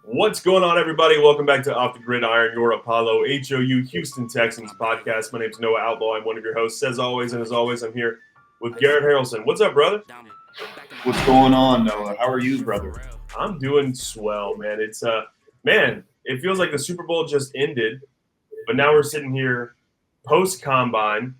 What's going on, everybody? Welcome back to Off the Gridiron, your Apollo HOU Houston Texans podcast. My name's Noah Outlaw. I'm one of your hosts, as always, I'm here with Garrett Harrelson. What's up, brother? What's going on, Noah? How are you, brother? I'm doing swell, man. It feels like the Super Bowl just ended, but now we're sitting here post-combine.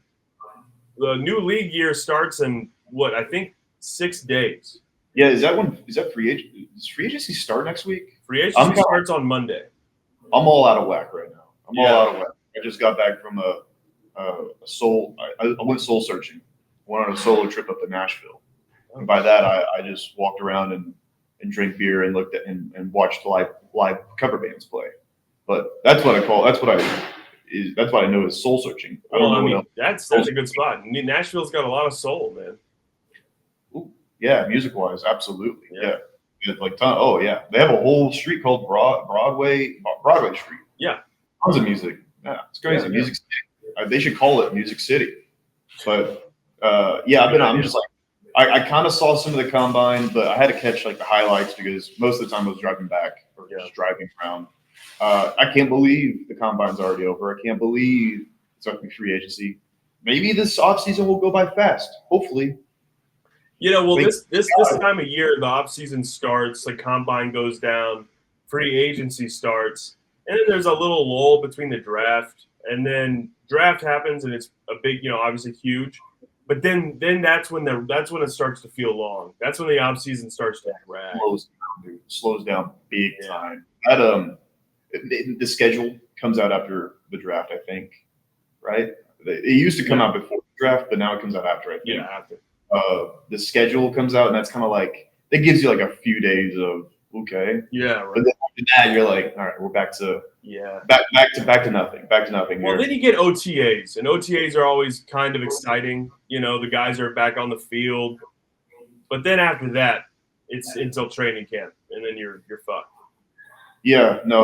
The new league year starts in, I think 6 days. Yeah, is that free agency? Does free agency start next week? Free agency starts on Monday. I'm all out of whack right now. All out of whack. I just got back from a soul. I went soul searching. I went on a solo trip up to Nashville, and by that I just walked around and drank beer and looked at and watched live cover bands play. But that's what I know is soul searching. That's a good spot. Nashville's got a lot of soul, man. Ooh, yeah, music-wise, absolutely. Yeah. They have a whole street called Broadway Street. Yeah, tons of music. Yeah, it's crazy. Yeah. Music City. They should call it Music City. But I'm just like I kind of saw some of the combine, but I had to catch like the highlights because most of the time I was driving back or just driving around. I can't believe the combine's already over. I can't believe it's up to free agency. Maybe this offseason will go by fast. Hopefully. This time of year, the offseason starts, the combine goes down, free agency starts, and then there's a little lull between the draft, and then draft happens, and it's a big, obviously huge. But then that's when it starts to feel long. That's when the offseason starts to drag. Slows down big time. That the schedule comes out after the draft, I think, right? It used to come out before the draft, but now it comes out after, I think. Yeah, after. The schedule comes out, and that's kind of like it gives you like a few days of okay. Yeah, right. But then after that, you're like, all right, we're back to nothing. Back to nothing. Well, then you get OTAs, and OTAs are always kind of exciting. The guys are back on the field, but then after that, it's until training camp, and then you're fucked. Yeah, no,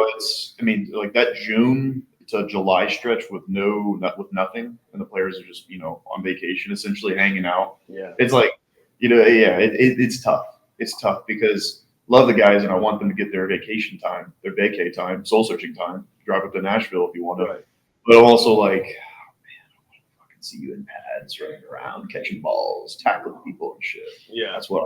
like that June to July stretch with nothing, and the players are just on vacation, essentially hanging out. Yeah, it's like it's tough. It's tough because love the guys and I want them to get their vacation time, their vacay time, soul searching time. Drive up to Nashville if you want to, right. But I'm also like, oh, man, I want to fucking see you in pads running around, catching balls, tackling people and shit. Yeah, that's what.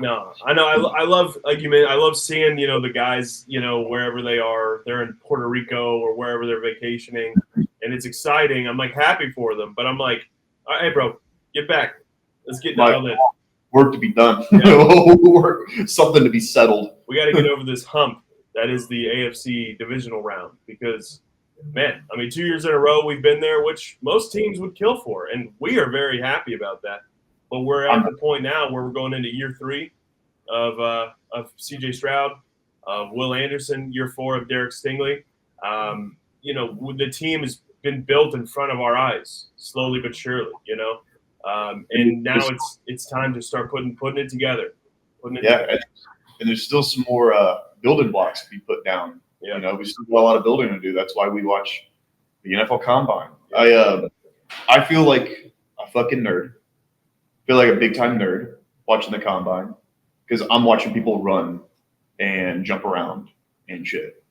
No, I know. I love, like you mean, I love seeing, the guys, wherever they are, they're in Puerto Rico or wherever they're vacationing, and it's exciting. I'm like happy for them, but I'm like, all right, hey, bro, get back. Let's get down there. Work to be done. Yeah. Something to be settled. We got to get over this hump. That is the AFC divisional round because, man, 2 years in a row we've been there, which most teams would kill for, and we are very happy about that. But we're at the point now where we're going into year 3 of C.J. Stroud, of Will Anderson, year 4 of Derek Stingley. The team has been built in front of our eyes, slowly but surely. And now it's time to start putting it together. Together. And there's still some more building blocks to be put down. Yeah. We still got a lot of building to do. That's why we watch the NFL Combine. Yeah. I feel like a fucking nerd. I feel like a big time nerd watching the Combine because I'm watching people run and jump around and shit.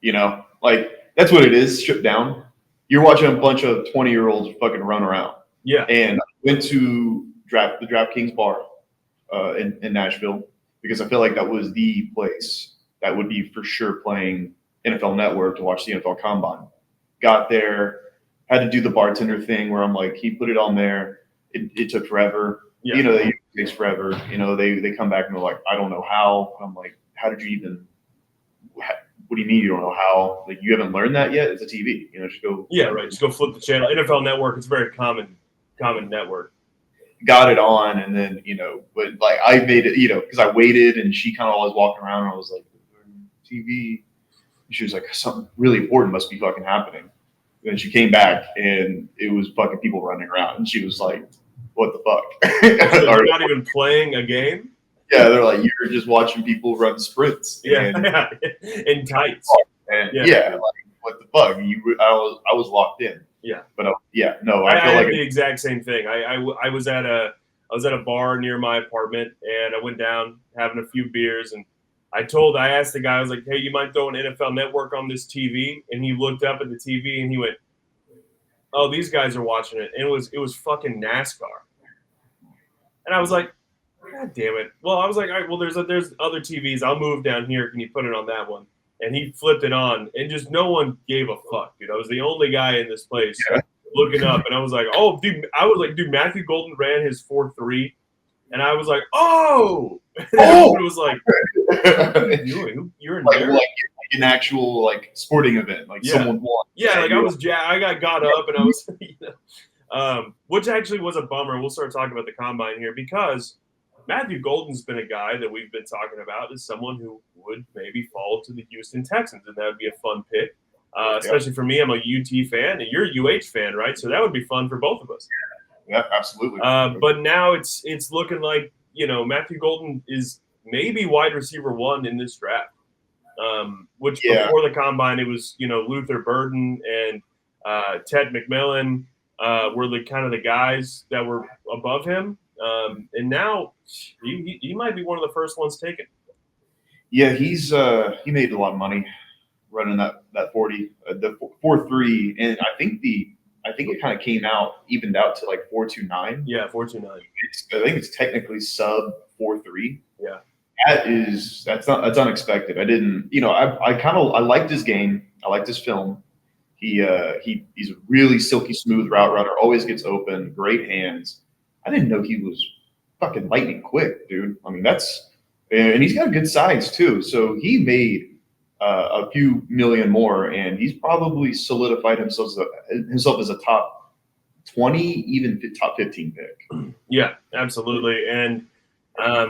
Like that's what it is. Stripped down. You're watching a bunch of 20-year-olds fucking run around. Yeah. And I went to the DraftKings bar in Nashville because I feel like that was the place that would be for sure playing NFL Network to watch the NFL Combine. Got there, had to do the bartender thing where I'm like, he put it on there. It took forever. Yeah. It takes forever. They come back and they're like, I don't know how. And I'm like, how did you even? What do you mean you don't know how? Like you haven't learned that yet? It's a TV. Just go. Yeah, right. Just go flip the channel. NFL Network. It's a very common network. Got it on, and then but like I made it, because I waited, and she kind of always walking around, and I was like, TV. She was like, something really important must be fucking happening. And then she came back, and it was fucking people running around, and she was like, what the fuck? So they're not even playing a game? Yeah, they're like, you're just watching people run sprints. Yeah, in tights. And like, what the fuck? I was locked in. Yeah, but I feel like the exact same thing. I was at a bar near my apartment, and I went down having a few beers, and I asked the guy, I was like, hey, you might throw an NFL Network on this TV? And he looked up at the TV and he went, oh, these guys are watching it. And it was fucking NASCAR. And I was like, God damn it. Well, I was like, all right, well, there's other TVs. I'll move down here. Can you put it on that one? And he flipped it on, and just no one gave a fuck, dude. I was the only guy in this place looking up, and I was like, oh, dude. I was like, dude, Matthew Golden ran his 4.3, and I was like, oh. And everyone was like, what are you doing? You're in there? Like an actual like sporting event, like someone won. Yeah, like I got up, and I was, which actually was a bummer. We'll start talking about the combine here because Matthew Golden's been a guy that we've been talking about as someone who would maybe fall to the Houston Texans, and that would be a fun pick, especially for me. I'm a UT fan, and you're a UH fan, right? So that would be fun for both of us. Yeah, absolutely. But now it's looking like, Matthew Golden is maybe wide receiver 1 in this draft, which before the combine, it was, Luther Burden and Ted McMillan were the kind of the guys that were above him. And now he might be one of the first ones taken. Yeah, he made a lot of money running that 40, the 4.3, and I think it kind of evened out to like 4.29. Yeah, 4.29. I think it's technically sub 4.3. Yeah, that's unexpected. I didn't, I liked his game. I liked his film. He's a really silky smooth route runner. Always gets open. Great hands. I didn't know he was fucking lightning quick, dude. I mean, and he's got a good size too. So he made a few million more, and he's probably solidified himself as a top 20, even top 15 pick. Yeah, absolutely. And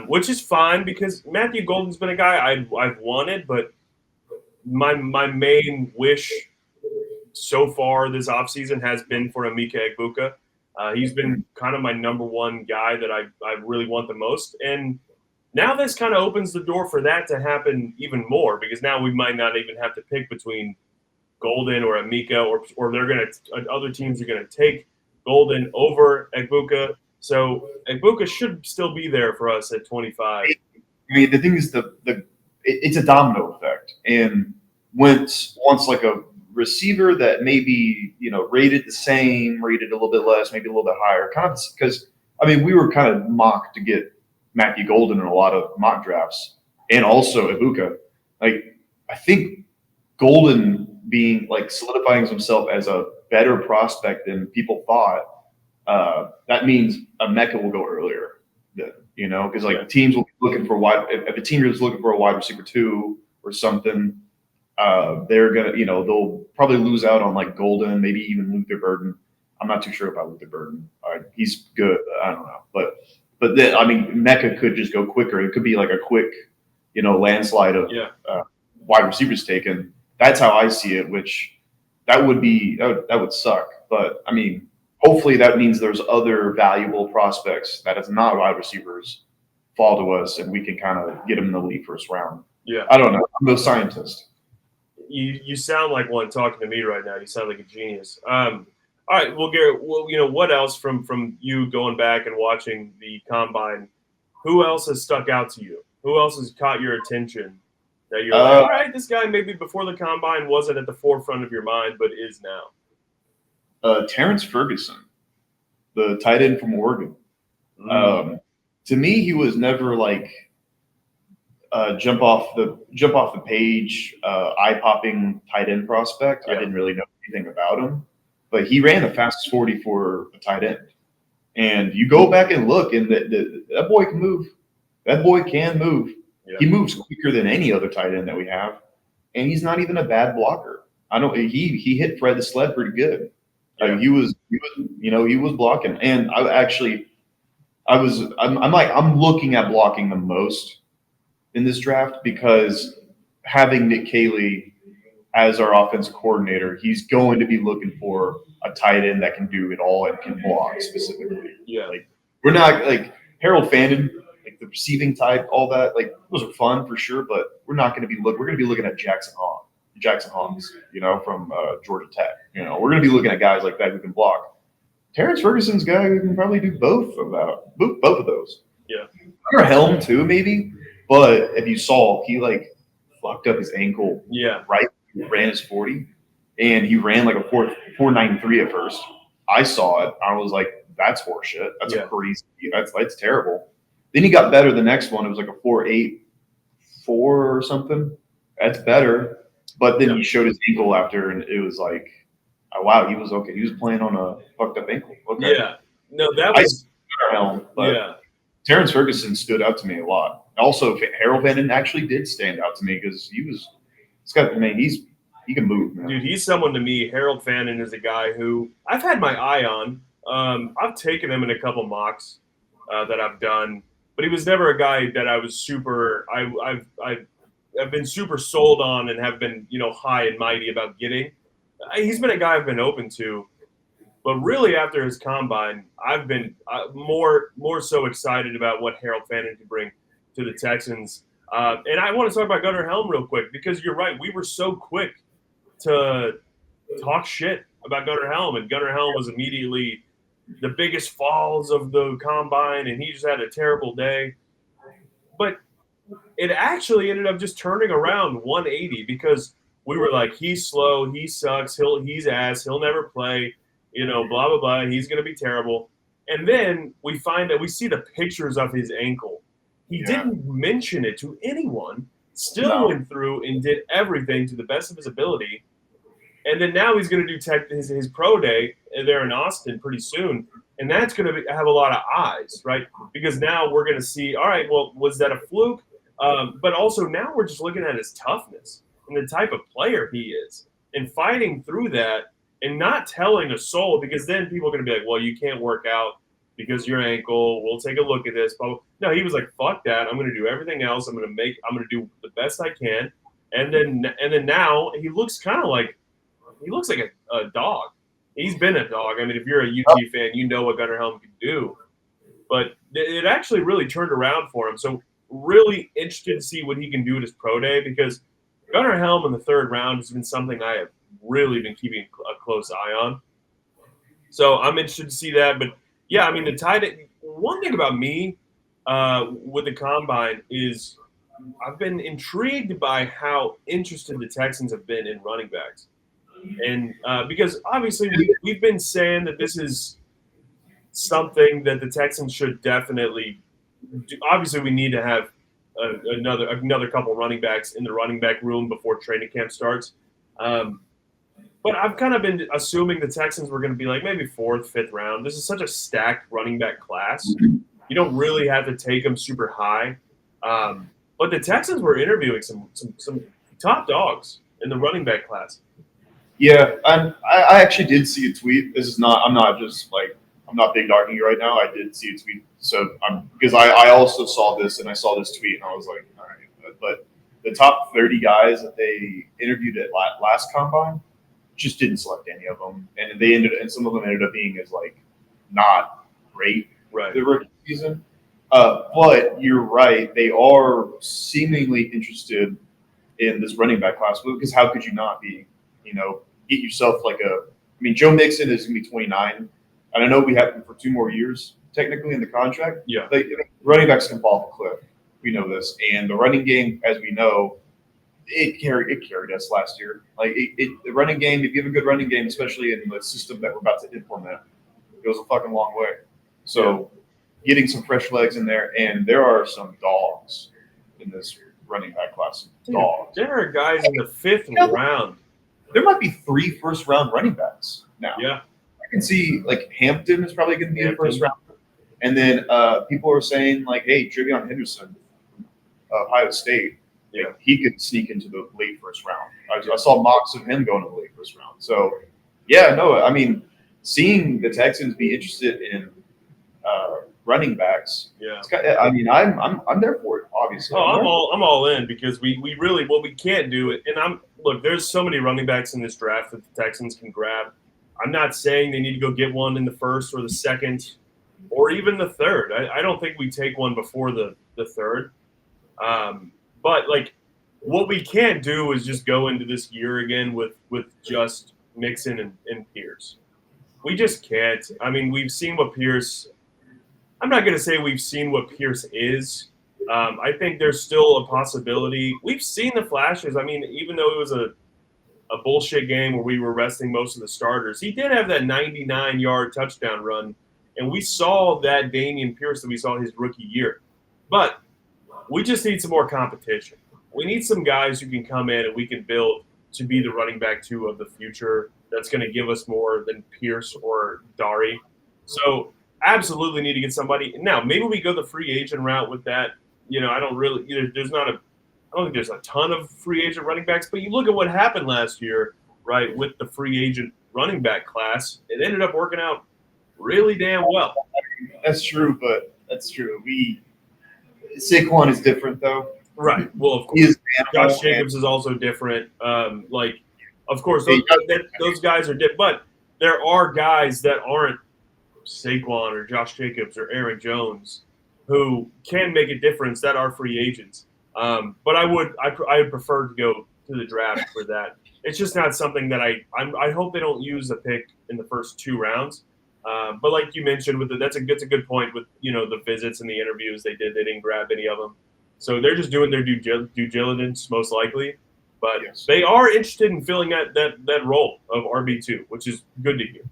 which is fine because Matthew Golden's been a guy I've wanted, but my main wish so far this offseason has been for Emeka Egbuka. He's been kind of my number one guy that I really want the most. And now this kind of opens the door for that to happen even more because now we might not even have to pick between Golden or Emeka or other teams are going to take Golden over Egbuka. So Egbuka should still be there for us at 25. I mean, the thing is it's a domino effect. And once like a receiver that maybe, rated the same, rated a little bit less, maybe a little bit higher, kind of because, I mean, we were kind of mocked to get Matthew Golden in a lot of mock drafts and also Egbuka. Like, I think Golden being like solidifying himself as a better prospect than people thought, that means Emeka will go earlier, because teams will be looking for if a team is looking for a wide receiver 2 or something, they're gonna, they'll probably lose out on like Golden, maybe even Luther Burden. I'm not too sure about Luther Burden. He's good. I don't know, but then I mean, Emeka could just go quicker. It could be like a quick, landslide of wide receivers taken. That's how I see it. Which that would suck. But I mean, hopefully that means there's other valuable prospects that is not wide receivers fall to us, and we can kind of get them in the late first round. Yeah, I don't know. I'm no scientist. You sound like one talking to me right now. You sound like a genius. All right, well, Garrett, what else from you going back and watching the combine? Who else has stuck out to you? Who else has caught your attention that you're like, all right, this guy maybe before the combine wasn't at the forefront of your mind, but is now? Terrence Ferguson, the tight end from Oregon. To me, he was never like jump off the page, eye-popping tight end prospect. Yeah. I didn't really know anything about him, but he ran the fastest 40 for a tight end. And you go back and look, and that boy can move. That boy can move. Yeah. He moves quicker than any other tight end that we have, and he's not even a bad blocker. He hit Fred the Sled pretty good. Yeah. He was blocking, and I'm looking at blocking the most in this draft because having Nick Caley as our offensive coordinator, he's going to be looking for a tight end that can do it all and can block specifically. Yeah, like we're not like Harold Fannin, like the receiving type, all that. Like those are fun for sure, but we're not going to be we're going to be looking at Jackson Hawks, from Georgia Tech. We're going to be looking at guys like that who can block. Terrence Ferguson's a guy who can probably do both of those. Yeah, or Helm too, maybe. But if you saw, he like fucked up his ankle. Yeah. Right. He ran his 40, and he ran like a 4.93 at first. I saw it. I was like, that's horseshit. That's a crazy. That's terrible. Then he got better the next one. It was like a 4.84 or something. That's better. But then he showed his ankle after, and it was like, oh, wow, he was okay. He was playing on a fucked up ankle. Okay. Yeah. No, that was helm. But Terrence Ferguson stood out to me a lot. Also, Harold Vanden actually did stand out to me because he can move, man. Dude, he's someone to me. Harold Vanden is a guy who I've had my eye on. I've taken him in a couple mocks that I've done, but he was never a guy that I was super. I've been super sold on and have been high and mighty about getting. He's been a guy I've been open to, but really after his combine, I've been more so excited about what Harold Vanden can bring to the Texans. And I want to talk about Gunnar Helm real quick because you're right. We were so quick to talk shit about Gunnar Helm, and Gunnar Helm was immediately the biggest falls of the combine, and he just had a terrible day. But it actually ended up just turning around 180 because we were like, he's slow, he sucks, he's ass, he'll never play, blah, blah, blah, he's going to be terrible. And then we find that we see the pictures of his ankle. He didn't mention it to anyone, still went through and did everything to the best of his ability. And then now he's going to do his pro day there in Austin pretty soon. And that's going to have a lot of eyes, right? Because now we're going to see, all right, well, was that a fluke? But also now we're just looking at his toughness and the type of player he is and fighting through that and not telling a soul, because then people are going to be like, well, you can't work out because your ankle, we'll take a look at this. No, he was like, fuck that. I'm going to do everything else. I'm going to do the best I can. And then now he looks like a dog. He's been a dog. I mean, if you're a UT fan, you know what Gunnar Helm can do. But it actually really turned around for him. So really interested to see what he can do at his pro day, because Gunnar Helm in the third round has been something I have really been keeping a close eye on. So I'm interested to see that. But yeah, I mean, one thing about me with the combine is I've been intrigued by how interested the Texans have been in running backs. And because obviously we've been saying that this is something that the Texans should definitely do. Obviously, we need to have another couple running backs in the running back room before training camp starts. But I've kind of been assuming the Texans were going to be like maybe 4th, 5th round. This is such a stacked running back class. You don't really have to take them super high. But the Texans were interviewing some top dogs in the running back class. Yeah, I actually did see a tweet. I'm not big dogging you right now. I did see a tweet. So because I also saw this, and I saw this tweet, and I was like, all right. But the top 30 guys that they interviewed at last combine just didn't select any of them, and some of them ended up being as like not great the rookie season. But you're right; they are seemingly interested in this running back class, because how could you not be? Get yourself Joe Mixon is going to be 29, and I know we have him for 2 more years technically in the contract. Yeah, running backs can fall off a cliff. We know this, and the running game, as we know, it carried us last year. The running game, if you have a good running game, especially in the system that we're about to implement, it goes a fucking long way. So, getting some fresh legs in there, and there are some dogs in this running back class. Dogs. There are guys in the 5th round. There might be 3 first-round running backs now. Yeah. I can see, Hampton is probably going to be a first round. And then people are saying, hey, Trevion Henderson of Ohio State, he could sneak into the late first round. I saw mocks of him going to the late first round. So, seeing the Texans be interested in running backs, I'm there for it, obviously. Oh, I'm all in, because we really, what we can't do it, and there's so many running backs in this draft that the Texans can grab. I'm not saying they need to go get one in the 1st or the 2nd or even the 3rd. I don't think we take one before the 3rd. But what we can't do is just go into this year again with just Mixon and Pierce. We just can't. I mean, we've seen what Pierce – I'm not going to say we've seen what Pierce is, I think there's still a possibility. We've seen the flashes. I mean, even though it was a bullshit game where we were resting most of the starters, he did have that 99-yard touchdown run, and we saw that Dameon Pierce that we saw his rookie year. But we just need some more competition. We need some guys who can come in and we can build to be the running back 2 of the future that's going to give us more than Pierce or Dari. So absolutely need to get somebody. Now, maybe we go the free agent route with that. I don't really – there's not a – I don't think there's a ton of free agent running backs, but you look at what happened last year, right, with the free agent running back class. It ended up working out really damn well. That's true, but that's true. Saquon is different, though. Right. Well, of course. Josh Jacobs is also different. Of course, those guys are different. But there are guys that aren't Saquon or Josh Jacobs or Aaron Jones who can make a difference that are free agents. But I would prefer to go to the draft for that. It's just not something that I hope they don't use a pick in the first 2 rounds. But like you mentioned, that's a good point with the visits and the interviews they didn't grab any of them. So they're just doing their due diligence most likely. But yes, they are interested in filling that role of RB2, which is good to hear.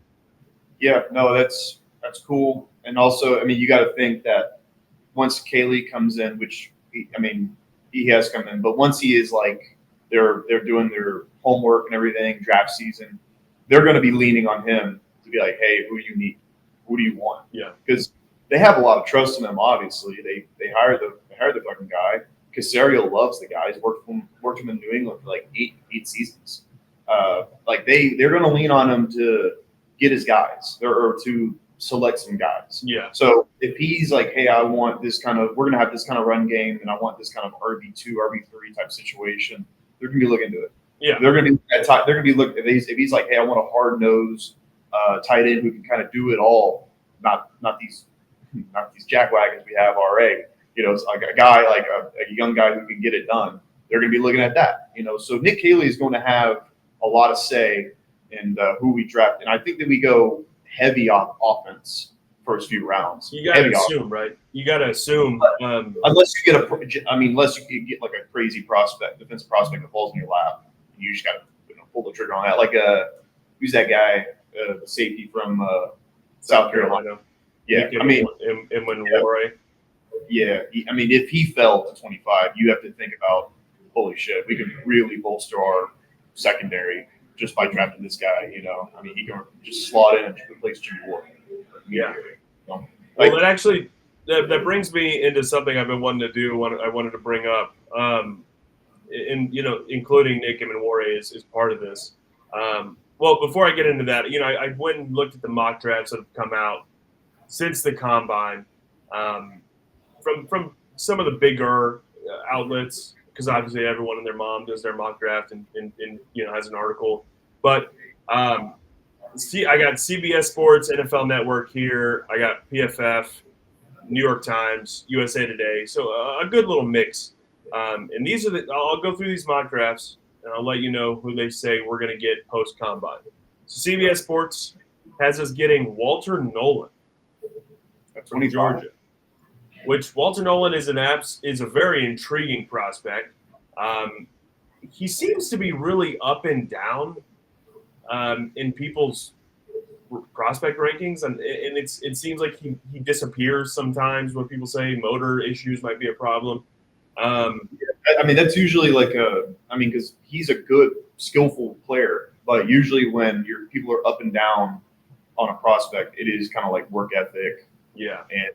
Yeah, no, that's cool. And also, I mean, you got to think that once Kaylee comes in, which he has come in, but once he is like they're doing their homework and everything, draft season, they're going to be leaning on him to be like, hey, who do you need? Who do you want? Yeah, because they have a lot of trust in him. Obviously, they hired the fucking guy. Casario loves the guy. He's worked him in New England for like eight seasons. They're going to lean on him to get his guys or to select some guys. Yeah. So if he's like, hey, I want this we're going to have this kind of run game, and I want this kind of RB2, RB3 type situation, they're going to be looking to it. Yeah. They're going to be they're going to be looking if he's like, hey, I want a hard nose tight end who can kind of do it all, not these jackwagons we have already. It's like a guy, like a young guy who can get it done. They're going to be looking at that. So Nick Caley is going to have a lot of say in who we draft, and I think that we go heavy on offense first few rounds. You got to assume, right? You got to assume, unless you get unless you get like a crazy defensive prospect that falls in your lap, you just got to pull the trigger on that. Like who's that guy, the safety from South Carolina? Yeah, Warray. Yeah, if he fell to 25, you have to think about, holy shit, we could really bolster our secondary just by drafting this guy. He can just slot in and replace Jimmy Ward. Yeah. Well, that brings me into something I've been wanting to do. I wanted to bring up, including Nick Warray is part of this. Well, before I get into that, I went and looked at the mock drafts that have come out since the combine. From some of the bigger outlets, because obviously everyone and their mom does their mock draft and has an article. But I got CBS Sports, NFL Network here. I got PFF, New York Times, USA Today. So a good little mix. And these are I'll go through these mock drafts and I'll let you know who they say we're going to get post combine. So CBS Sports has us getting Walter Nolan from Georgia. Which Walter Nolan is a very intriguing prospect. He seems to be really up and down in people's prospect rankings, and it seems like he disappears sometimes when people say motor issues might be a problem. That's usually because he's a good, skillful player, but usually when people are up and down on a prospect, it is kind of like work ethic. Yeah, and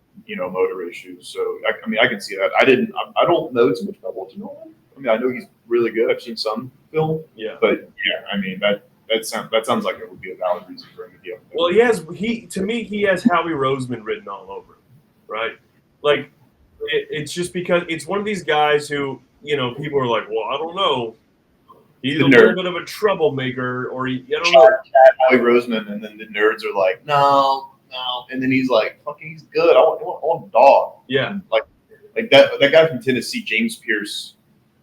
motor issues. So I can see that. I don't know too much about Walter Nolan. I know he's really good. I've seen some film. Yeah, but yeah, that sounds like it would be a valid reason for him to be up there. Well, he has Howie Roseman written all over him, right? Like it's just because it's one of these guys who people are like, well, I don't know. He's a little bit of a troublemaker, or I don't know. Howie Roseman, and then the nerds are like, no. And then he's like, fucking, he's good. I want a dog. Yeah. Like that guy from Tennessee, James Pierce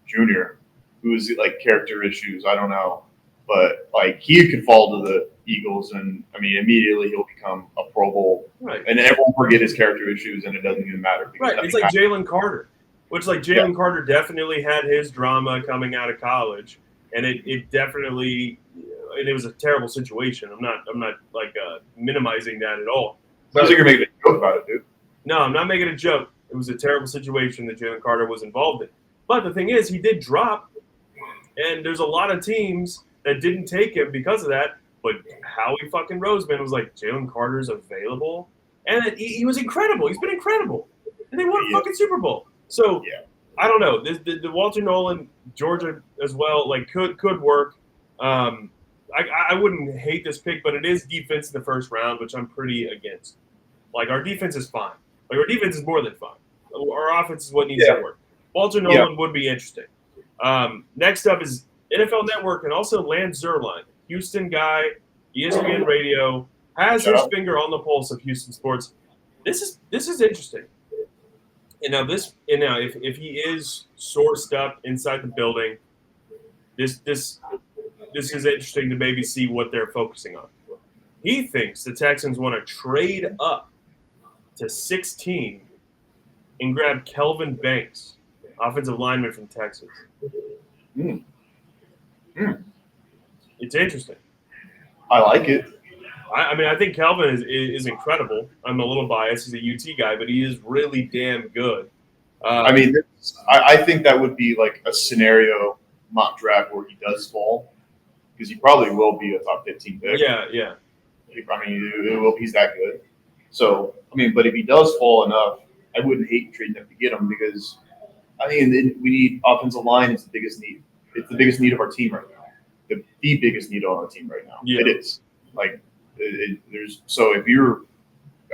Jr., who's like character issues. I don't know. But like he could fall to the Eagles and immediately he'll become a Pro Bowl. Right. And everyone forget his character issues and it doesn't even matter. Right. It's like Jalen Carter. Which, like, Jalen Carter definitely had his drama coming out of college, and it definitely, and it was a terrible situation. I'm not like minimizing that at all. Sounds like you're making a joke about it, dude. No, I'm not making a joke. It was a terrible situation that Jalen Carter was involved in. But the thing is, he did drop, and there's a lot of teams that didn't take him because of that. But Howie fucking Roseman was like, Jalen Carter's available, and he was incredible. He's been incredible, and they won a fucking Super Bowl. So I don't know. The Walter Nolan, Georgia as well, like could work. I wouldn't hate this pick, but it is defense in the first round, which I'm pretty against. Like, our defense is fine. Like, our defense is more than fine. Our offense is what needs to work. Walter Nolan would be interesting. Next up is NFL Network and also Lance Zierlein, Houston guy, ESPN Radio, has his finger on the pulse of Houston sports. This is interesting. And now if he is sourced up inside the building, this is interesting to maybe see what they're focusing on. He thinks the Texans want to trade up to 16 and grab Kelvin Banks, offensive lineman from Texas. It's interesting. I like it. I mean, I think Kelvin is incredible. I'm a little biased. He's a UT guy, but he is really damn good. I mean, I think that would be like a scenario mock draft where he does fall, because he probably will be a top 15 pick. Yeah. I mean, he's that good. So, I mean, but if he does fall enough, I wouldn't hate trading him to get him, because, I mean, we need offensive line. It's the biggest need. It's the biggest need of our team right now. The biggest need on our team right now. Yeah. It is. Like, there's so if you're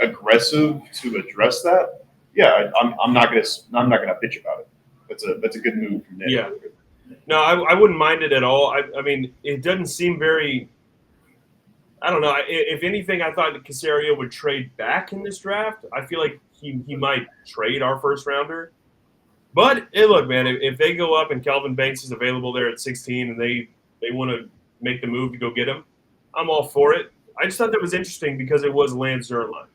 aggressive to address that, I'm not gonna bitch about it. That's a good move from Nick. Yeah. No, I wouldn't mind it at all. I mean, it doesn't seem very. I don't know. If anything, I thought Caserio would trade back in this draft. I feel like he might trade our first rounder. But hey, look, man, if they go up and Kelvin Banks is available there at 16 and they want to make the move to go get him, I'm all for it. I just thought that was interesting because it was Lance Zierlein,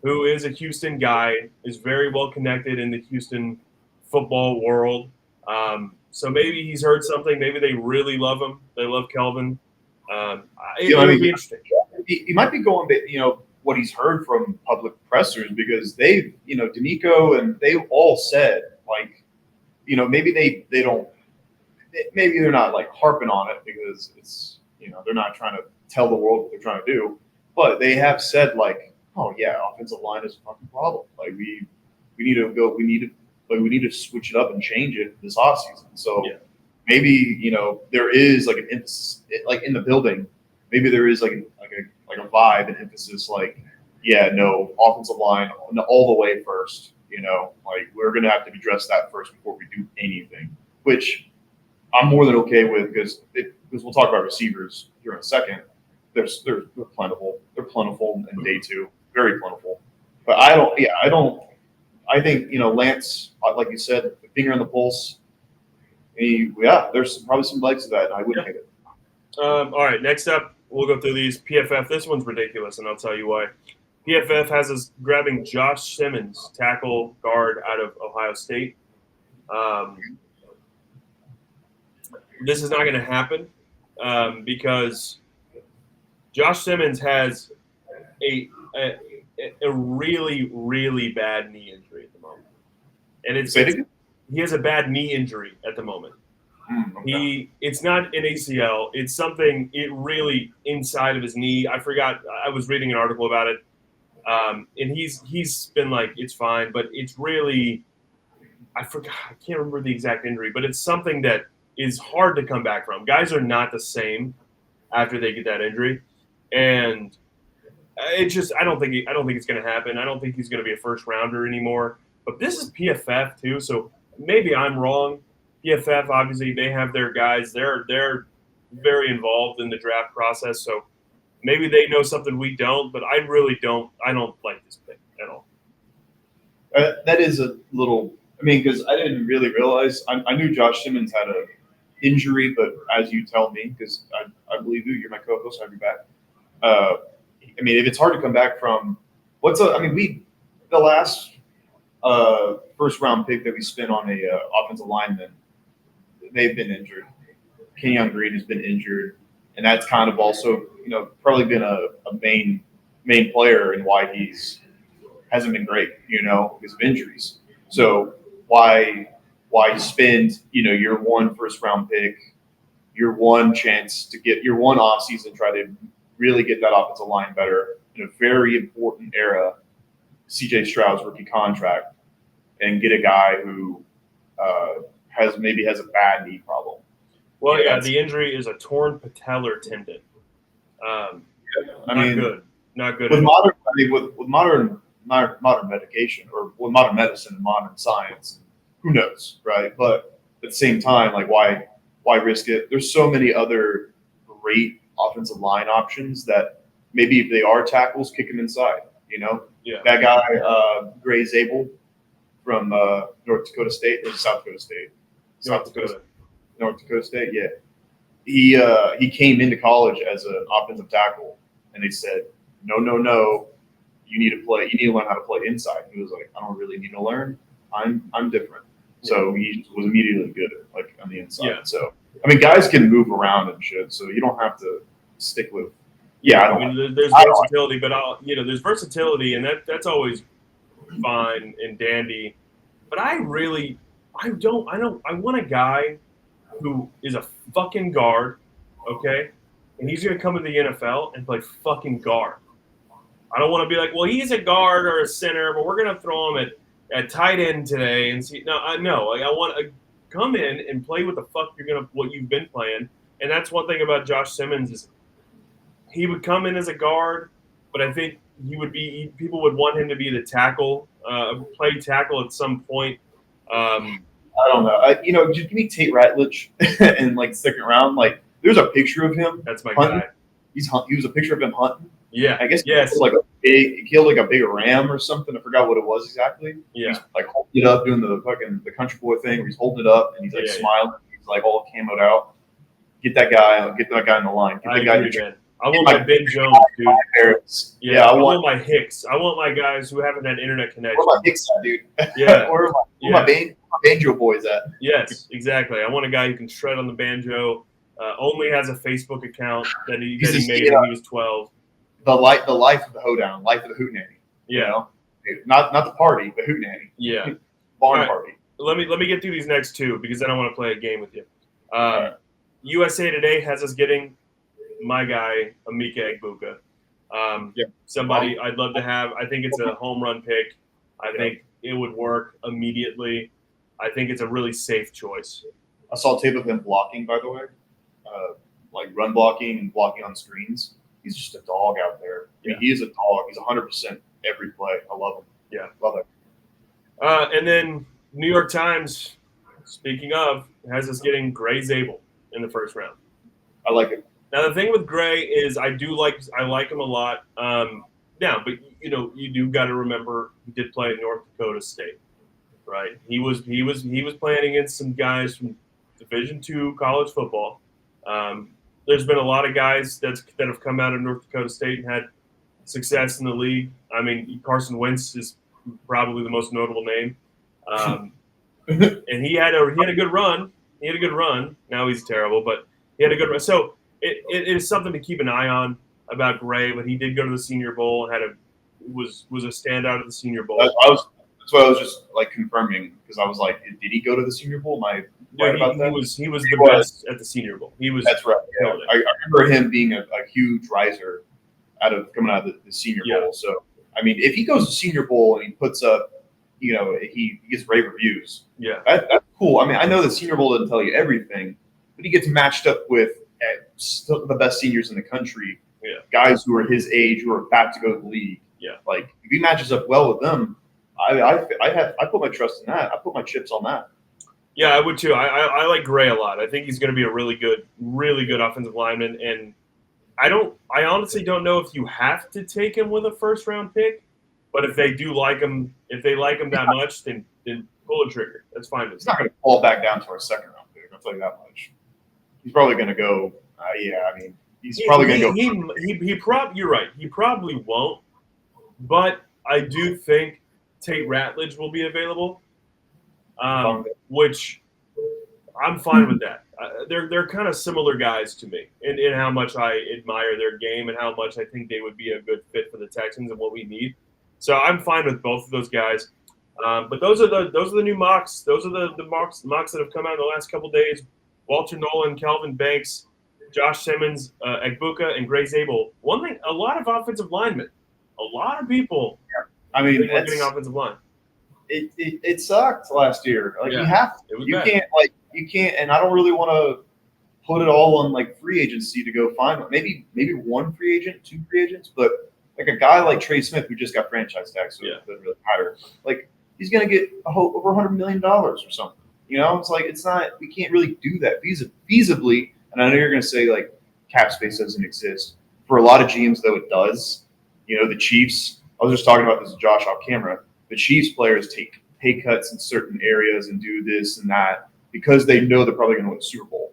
who is a Houston guy, is very well connected in the Houston football world. So maybe he's heard something. Maybe they really love him. They love Kelvin. It would be interesting. He might be going, what he's heard from public pressers, because they've, D'Amico and they all said, like, maybe they don't, maybe they're not like harping on it because it's, they're not trying to tell the world what they're trying to do, but they have said, like, oh yeah, offensive line is a fucking problem. Like we need to switch it up and change it this offseason. So maybe, there is like an emphasis, like in the building, maybe there is like a vibe and emphasis, like, offensive line all the way first. Like we're gonna have to address that first before we do anything, which I'm more than okay with, because we'll talk about receivers here in a second. They're plentiful. They're plentiful in day two, very plentiful. But I think Lance, like you said, the finger on the pulse. There's probably some legs to that. And I wouldn't hate it. All right, next up, we'll go through these. PFF. This one's ridiculous, and I'll tell you why. PFF has us grabbing Josh Simmons, tackle guard out of Ohio State. This is not going to happen because Josh Simmons has a really, really bad knee injury at the moment. And he has a bad knee injury at the moment. Okay. It's not an ACL. It's something really inside of his knee. I forgot. I was reading an article about it. And he's been like, it's fine, but it's really, I forgot. I can't remember the exact injury, but it's something that is hard to come back from. Guys are not the same after they get that injury. And it just, I don't think it's going to happen. I don't think he's going to be a first rounder anymore. But this is PFF too, so maybe I'm wrong. PFF, obviously, they have their guys. They're very involved in the draft process, so maybe they know something we don't. But I really don't. I don't like this pick at all. That is a little. I mean, because I didn't really realize. I knew Josh Simmons had a injury, but as you tell me, because I believe you, you're my co-host. I'll be back. I mean, if it's hard to come back from, the last first round pick that we spent on a offensive lineman, they've been injured. Kenyon Green has been injured, and that's kind of also probably been a main player in why he's hasn't been great, because of injuries. So why spend your one first round pick, your one chance to get your one off season, try to really get that offensive line better in a very important era, CJ Stroud's rookie contract, and get a guy who has a bad knee problem. Well, the injury is a torn patellar tendon. Not good. With modern medication or with modern medicine and modern science, who knows, right? But at the same time, like why risk it? There's so many other great offensive line options that maybe if they are tackles, kick them inside. Yeah. That guy Gray Zabel from North Dakota State or South Dakota State. North Dakota State, yeah. He came into college as an offensive tackle, and they said, no, you need to learn how to play inside. He was like, I don't really need to learn. I'm different. So he was immediately good at on the inside. Yeah. So I mean, guys can move around and shit, so you don't have to stick with. Yeah, there's versatility, but there's versatility, and that's always fine and dandy. But I want a guy who is a fucking guard, okay? And he's going to come to the NFL and play fucking guard. I don't want to be like, well, he's a guard or a center, but we're going to throw him at tight end today and see. No, I want to come in and play what the fuck what you've been playing. And that's one thing about Josh Simmons is he would come in as a guard, but I think people would want him to be the tackle, play tackle at some point. I don't know. Just give me Tate Ratledge in second round. There's a picture of him. That's my hunting. guy. He was a picture of him hunting. Yeah. I guess yes. He killed a big ram or something. I forgot what it was exactly. Yeah. He's holding it up, doing the country boy thing where he's holding it up and he's smiling. Yeah. He's all camoed out. Get that guy in the line. Get that guy agree, man. I want my Ben Jones, dude. Yeah, I want my Hicks. I want my guys who haven't had internet connection. Where my Hicks at, dude? Yeah. Where my banjo boys at? Yes, exactly. I want a guy who can shred on the banjo. Only has a Facebook account that he made when he was 12. The life of the hoedown, life of the hootenanny. Yeah. Not the party, the hootenanny. Yeah. Barn party. Let me get through these next two because then I want to play a game with you. USA Today has us getting my guy, Emeka Egbuka. Somebody I'd love to have. I think it's a home run pick. I think it would work immediately. I think it's a really safe choice. I saw tape of him blocking, by the way, run blocking and blocking on screens. He's just a dog out there. I mean, he is a dog. He's 100% every play. I love him. Yeah. Love it. And then New York Times, speaking of, has us getting Gray Zabel in the first round. I like it. Now the thing with Gray is I like him a lot. But you do got to remember he did play at North Dakota State, right? He was playing against some guys from Division II college football. There's been a lot of guys that have come out of North Dakota State and had success in the league. I mean, Carson Wentz is probably the most notable name, and he had a good run. He had a good run. Now he's terrible, but he had a good run. So it is something to keep an eye on about Gray. But he did go to the Senior Bowl and was a standout at the Senior Bowl. That's what I was just confirming because I was like, did he go to the Senior Bowl? Am I right about that? He was the best at the Senior Bowl. That's right. Yeah. I remember him being a huge riser coming out of the Senior Bowl. So I mean, if he goes to Senior Bowl and he puts up, he gets rave reviews. Yeah, that's cool. I mean, I know the Senior Bowl doesn't tell you everything, but he gets matched up with the best seniors in the country. Yeah, guys who are his age who are about to go to the league. Yeah, if he matches up well with them. I put my trust in that. I put my chips on that. Yeah, I would too. I like Gray a lot. I think he's going to be a really good offensive lineman. And I honestly don't know if you have to take him with a first round pick, but if they like him that much, then pull the trigger. That's fine. He's not going to fall back down to our second round pick. I'll tell you that much. He's probably going to go. He's probably going to go. You're right. He probably won't. But I do think Tate Ratledge will be available. which I'm fine with that. They're kind of similar guys to me in how much I admire their game and how much I think they would be a good fit for the Texans and what we need. So I'm fine with both of those guys. But those are the new mocks. Those are the mocks that have come out in the last couple of days. Walter Nolan, Kelvin Banks, Josh Simmons, Egbuka, and Gray Zabel. One thing, a lot of offensive linemen. A lot of people. I mean, we're getting offensive line. It sucked last year. Like Yeah, you have to. You can't, and I don't really want to put it all on like free agency to go find one. Maybe one free agent, two free agents, but like a guy like Trey Smith who just got franchise tag, so it doesn't really matter. Like he's gonna get over $100 million or something. You know, it's like it's not. We can't really do that feasibly. And I know you're gonna say like cap space doesn't exist. For a lot of GMs, though, it does. You know, the Chiefs. I was just talking about this with Josh off camera. The Chiefs players take pay cuts in certain areas and do this and that because they know they're probably going to win the Super Bowl.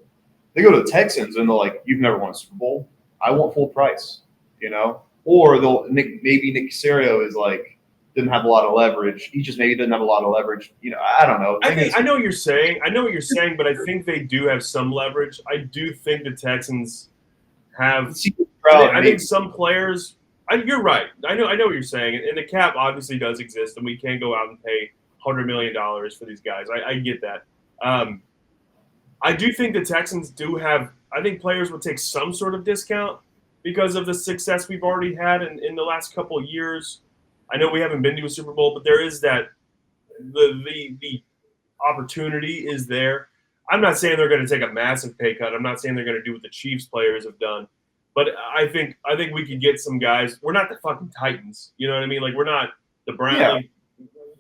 They go to the Texans and they're like, "You've never won a Super Bowl. I want full price." You know, or maybe Nick Caserio is like didn't have a lot of leverage. He just maybe didn't have a lot of leverage. You know, I don't know. I know what you're saying. But I think they do have some leverage. I do think the Texans have. I think some players. You're right. I know what you're saying, and the cap obviously does exist, and we can't go out and pay $100 million for these guys. I get that. I do think the Texans do have. I think players would take some sort of discount because of the success we've already had in the last couple of years. I know we haven't been to a Super Bowl, but there is that the opportunity is there. I'm not saying they're going to take a massive pay cut. I'm not saying they're going to do what the Chiefs players have done. But I think we could get some guys. We're not the fucking Titans. You know what I mean? Like, we're not the Browns. Yeah. Like,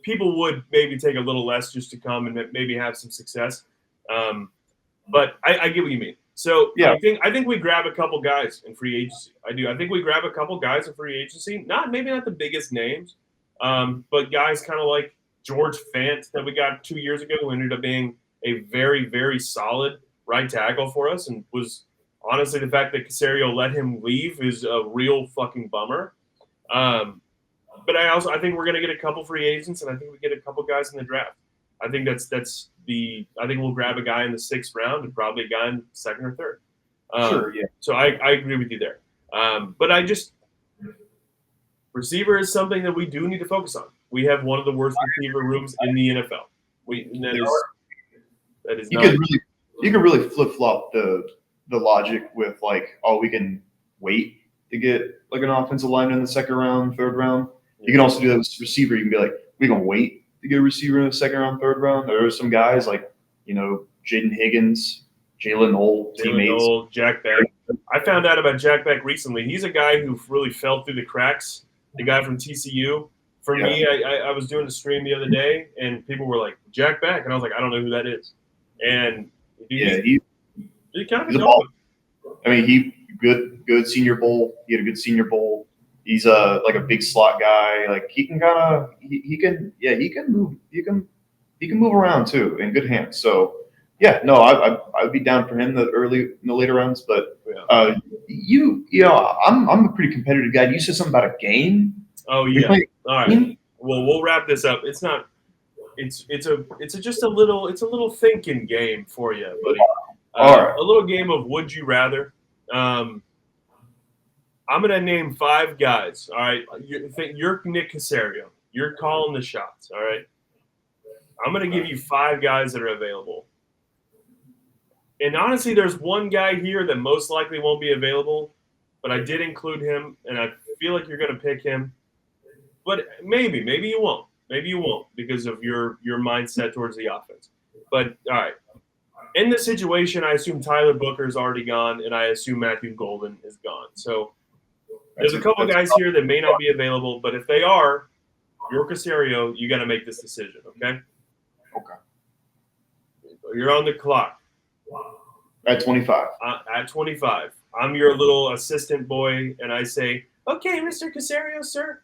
people would maybe take a little less just to come and maybe have some success. But I get what you mean. So yeah. I think we grab a couple guys in free agency. I do. I think we grab a couple guys in free agency. Maybe not the biggest names, but guys kind of like George Fant that we got 2 years ago, who ended up being a very, very solid right tackle for us and was – honestly, the fact that Caserio let him leave is a real fucking bummer. But I think we're going to get a couple free agents, and I think we get a couple guys in the draft. I think I think we'll grab a guy in the 6th round and probably a guy in the 2nd or 3rd. Sure, yeah. So I agree with you there. But receiver is something that we do need to focus on. We have one of the worst receiver rooms in the NFL. You could really flip flop the logic with like, oh, we can wait to get like an offensive lineman in the 2nd round, 3rd round. You can also do that with receiver. You can be like, we can wait to get a receiver in the 2nd round, 3rd round. There are some guys like, you know, Jaden Higgins, Jalen Noel, teammates. Jack Beck. I found out about Jack Beck recently. He's a guy who really fell through the cracks. The guy from TCU. For me, I was doing a stream the other day, and people were like, Jack Beck. And I was like, I don't know who that is. And he's kind of a ball. I mean, he good Senior Bowl. He had a good Senior Bowl. He's like a big slot guy. Like he can move around too in good hands. So yeah, no, I'd be down for him in the later rounds. But you know, I'm a pretty competitive guy. You said something about a game. Oh yeah. All right. Well, we'll wrap this up. It's not. It's just a little thinking game for you, buddy. All right. A little game of would you rather. I'm gonna name 5 guys. All right, you're Nick Caserio. You're calling the shots. All right. I'm gonna give you 5 guys that are available. And honestly, there's one guy here that most likely won't be available, but I did include him, and I feel like you're gonna pick him. But maybe you won't. Maybe you won't because of your mindset towards the offense. But all right. In this situation, I assume Tyler Booker's already gone, and I assume Matthew Golden is gone. So there's a couple guys here that may not be available, but if they are, you're Caserio, you got to make this decision, okay? Okay. You're on the clock. At 25. At 25. I'm your little assistant boy, and I say, okay, Mr. Caserio, sir,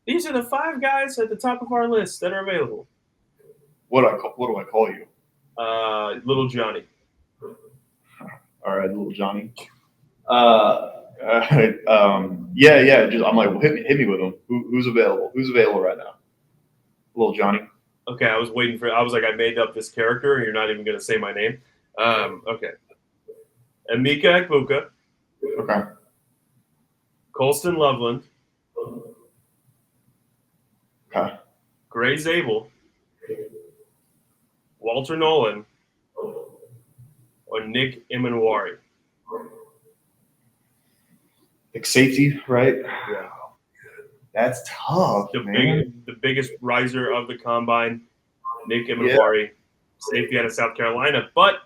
these are the 5 guys at the top of our list that are available. What do I call you? Little Johnny. All right, Little Johnny. Yeah. Just I'm like, hit me with them. Who's available? Who's available right now? Little Johnny. Okay, I was waiting for. I was like, I made up this character, and you're not even going to say my name. Okay. Emeka Egbuka, Okay. Colston Loveland, Okay. Gray Zabel, Walter Nolan, or Nick Imanwari. Like safety, right? Yeah. That's tough, The biggest riser of the combine, Nick Imanwari, safety out of South Carolina, but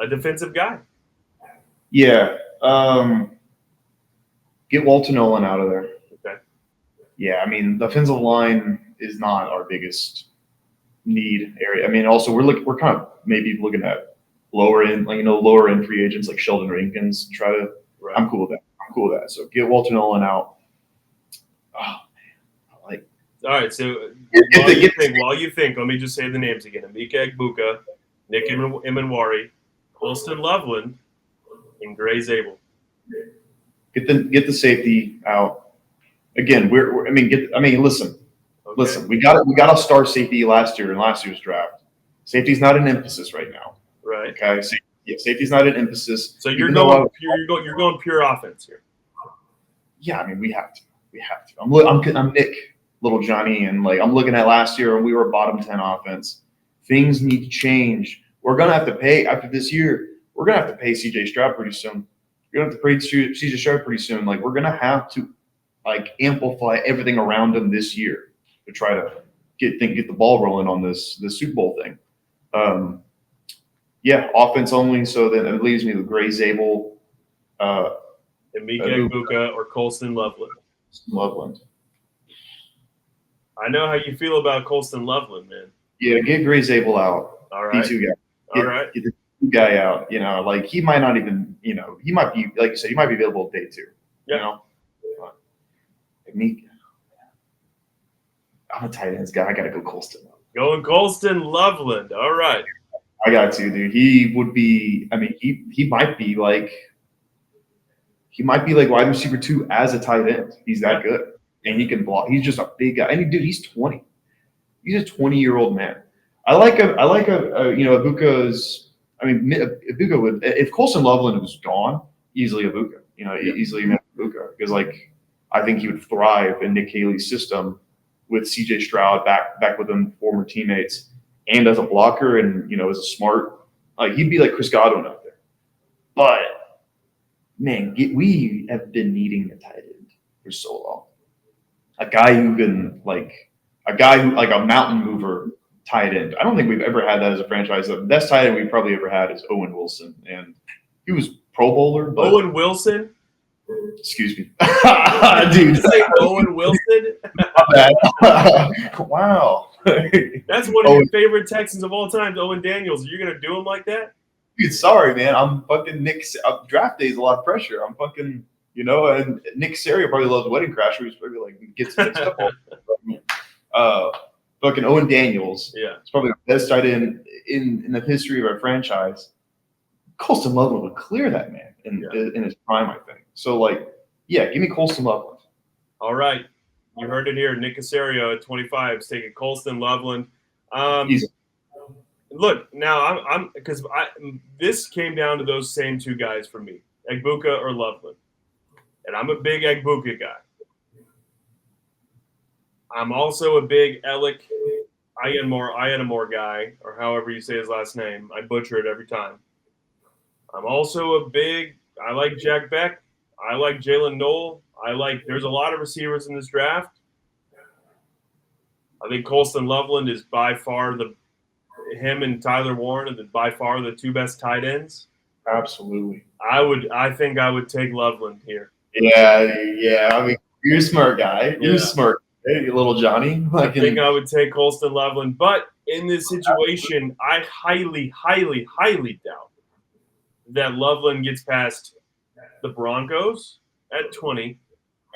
a defensive guy. Yeah. Get Walter Nolan out of there. Okay. Yeah, I mean, the offensive line is not our biggest need area. I mean, also we're kind of maybe looking at lower end, lower end free agents like Sheldon Rankins. Try to. Right. I'm cool with that. So get Walter Nolan out. Oh man, All right. So while you think, let me just say the names again: Emeka Egbuka, Nick Imanwari, Colston Loveland, and Gray Zabel. Get the safety out. Again, listen. Okay. Listen, we got a star safety last year in last year's draft. Safety's not an emphasis right now. Right. Okay. Safety's not an emphasis. So you're going pure offense here. Yeah, I mean we have to. I'm Nick, little Johnny, and I'm looking at last year and we were a bottom 10 offense. Things need to change. We're gonna have to pay after this year. We're gonna have to pay CJ Stroud pretty soon. You're gonna have to pay CJ Stroud pretty soon. We're gonna have to amplify everything around him this year to try to get the ball rolling on this Super Bowl thing. Yeah, offense only. So then it leaves me with Gray Zabel, Emeka Egbuka, or Colston Loveland. I know how you feel about Colston Loveland, man. Yeah, get Gray Zabel out. All right. D2 guy. All right. Get the guy out. He might not even. He might be like you said. He might be available day 2. Yeah. Me. I'm a tight ends guy. I gotta go Colston. Going Colston Loveland. All right. I got to, dude. He would be. I mean, he might be like wide receiver 2 as a tight end. He's that good, and he can block. He's just a big guy. And dude, he's 20. He's a 20-year-old man. Ibuka's. I mean, Ibuka would. If Colston Loveland was gone, easily Ibuka. Easily Ibuka because I think he would thrive in Nick Haley's system with CJ Stroud back with him, former teammates, and as a blocker and as a smart, he'd be like Chris Godwin out there. But man, we have been needing a tight end for so long. A guy who can a mountain mover tight end. I don't think we've ever had that as a franchise. The best tight end we've probably ever had is Owen Wilson, and he was Pro Bowler. But, Owen Wilson. Excuse me, dude. Did you say Owen Wilson? Wow. That's one of your favorite Texans of all time, Owen Daniels. You're gonna do him like that? Dude, sorry, man. I'm fucking Nick. Draft day is a lot of pressure. I'm fucking, and Nick Casario probably loves Wedding Crasher. He's probably gets mixed up. Fucking Owen Daniels. Yeah, it's probably the best tight end in the history of our franchise. Colston Loveland would clear that man in his prime, I think. So, give me Colston Loveland. All right. You heard it here. Nick Casario at 25 is taking Colston Loveland. Look, now I'm because this came down to those same 2 guys for me, Egbuka or Loveland. And I'm a big Egbuka guy. I'm also a big Alec Ianamore guy, or however you say his last name. I butcher it every time. I'm also I like Jack Beck. I like Jalen Noel. There's a lot of receivers in this draft. I think Colston Loveland is by far him and Tyler Warren are by far the 2 best tight ends. Absolutely. I think I would take Loveland here. Yeah. I mean, you're a smart guy. You're smart. Hey, little Johnny. I think I would take Colston Loveland, but in this situation, I highly, highly, highly doubt that Loveland gets past the Broncos at 20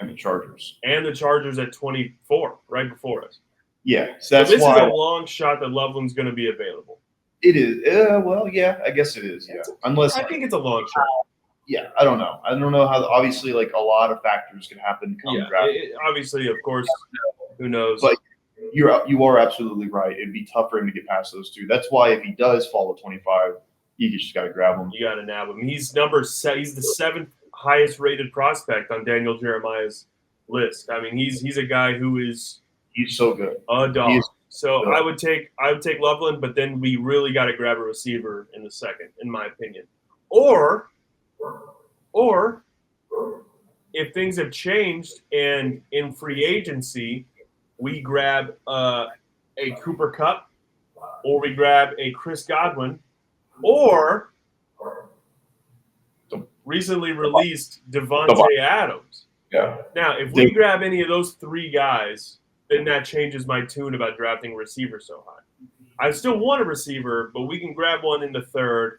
and the Chargers at 24, right before us. Yeah, so this is a long shot that Loveland's going to be available. It is. Well, yeah, I guess it is. Yeah, I think it's a long shot. Yeah, I don't know. I don't know how. Obviously, a lot of factors can happen. Obviously, of course, who knows? But you are absolutely right. It'd be tough for him to get past those two. That's why if he does fall at 25, you just got to grab him. You got to nab him. He's he's the 7th highest rated prospect on Daniel Jeremiah's list. I mean, he's a guy who is so good. A dog. So good. I would take Loveland, but then we really got to grab a receiver in the second, in my opinion. Or if things have changed and in free agency we grab a Cooper Kupp, or we grab a Chris Godwin, or recently released Devontae Adams. Yeah. Now, if we grab any of those 3 guys, then that changes my tune about drafting a receiver so high. I still want a receiver, but we can grab one in the 3rd.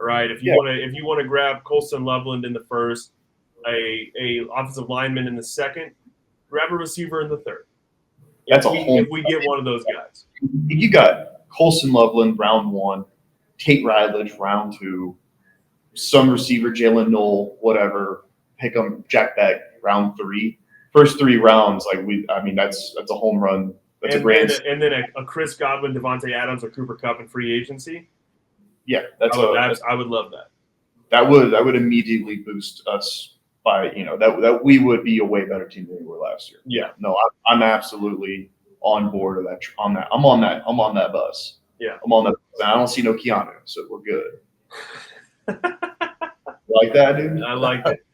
All right. If you want to grab Colston Loveland in the 1st, a offensive lineman in the 2nd, grab a receiver in the 3rd. If we get one of those guys. You got Colston Loveland round 1, Tate Radledge round 2, some receiver Jalen Knoll, whatever, pick them Jack Beck round 3. First 3 rounds, that's a home run. That's a grand. And then a Chris Godwin, Devontae Adams, or Cooper Kupp in free agency. Yeah, I would love that. That would immediately boost us by that we would be a way better team than we were last year. Yeah. No, I'm absolutely on board of that. I'm on that bus. Yeah. I'm on that. I don't see no Keanu, so we're good. Like that, dude. I like it.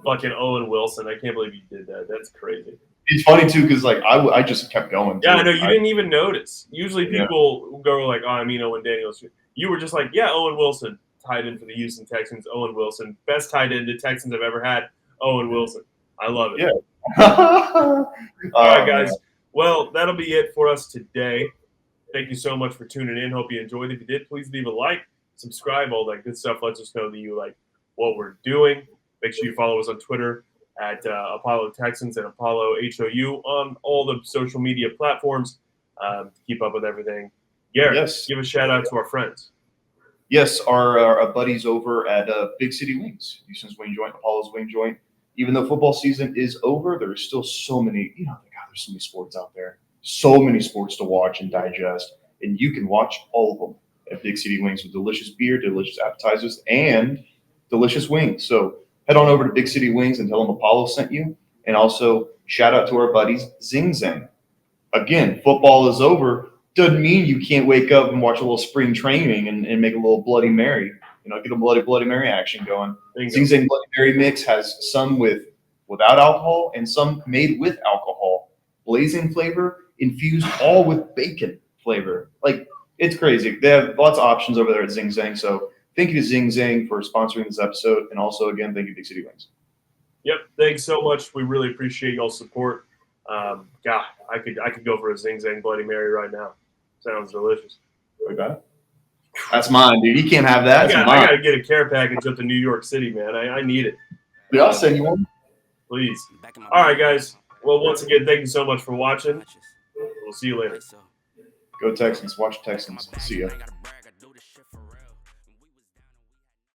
Fucking Owen Wilson. I can't believe you did that. That's crazy. It's funny too because I just kept going. Yeah, I know you didn't even notice. Usually people go like, "Oh, I mean Owen Daniels." You were just like, "Yeah, Owen Wilson, tight end for the Houston Texans. Owen Wilson, best tight end the Texans have ever had. Owen Wilson." I love it. Yeah. All right, guys. Well, that'll be it for us today. Thank you so much for tuning in. Hope you enjoyed. If you did, please leave a like, subscribe, all that good stuff. Lets us know that you like what we're doing. Make sure you follow us on Twitter at Apollo Texans and Apollo HOU on all the social media platforms to keep up with everything. Garrett, give a shout out to our friends. Yes, our buddies over at Big City Wings, Houston's Wing Joint, Apollo's Wing Joint. Even though football season is over, there are still so many, there's so many sports out there, so many sports to watch and digest, and you can watch all of them at Big City Wings with delicious beer, delicious appetizers, and delicious wings. So head on over to Big City Wings and tell them Apollo sent you. And also shout out to our buddies Zing Zang. Again, football is over. Doesn't mean you can't wake up and watch a little spring training and make a little Bloody Mary. Get a Bloody Mary action going. Zing Zang Bloody Mary mix has some without alcohol and some made with alcohol. Blazing flavor, infused all with bacon flavor. Like, it's crazy. They have lots of options over there at Zing Zang. So thank you to Zing Zang for sponsoring this episode. And also, again, thank you to Big City Wings. Yep. Thanks so much. We really appreciate y'all's support. God, I could go for a Zing Zang Bloody Mary right now. Sounds delicious. That's mine, dude. You can't have that. I got to get a care package up to New York City, man. I need it. Yeah, I'll send you one. Please. All right, guys. Well, once again, thank you so much for watching. We'll see you later. Go Texans. Watch Texans. See ya.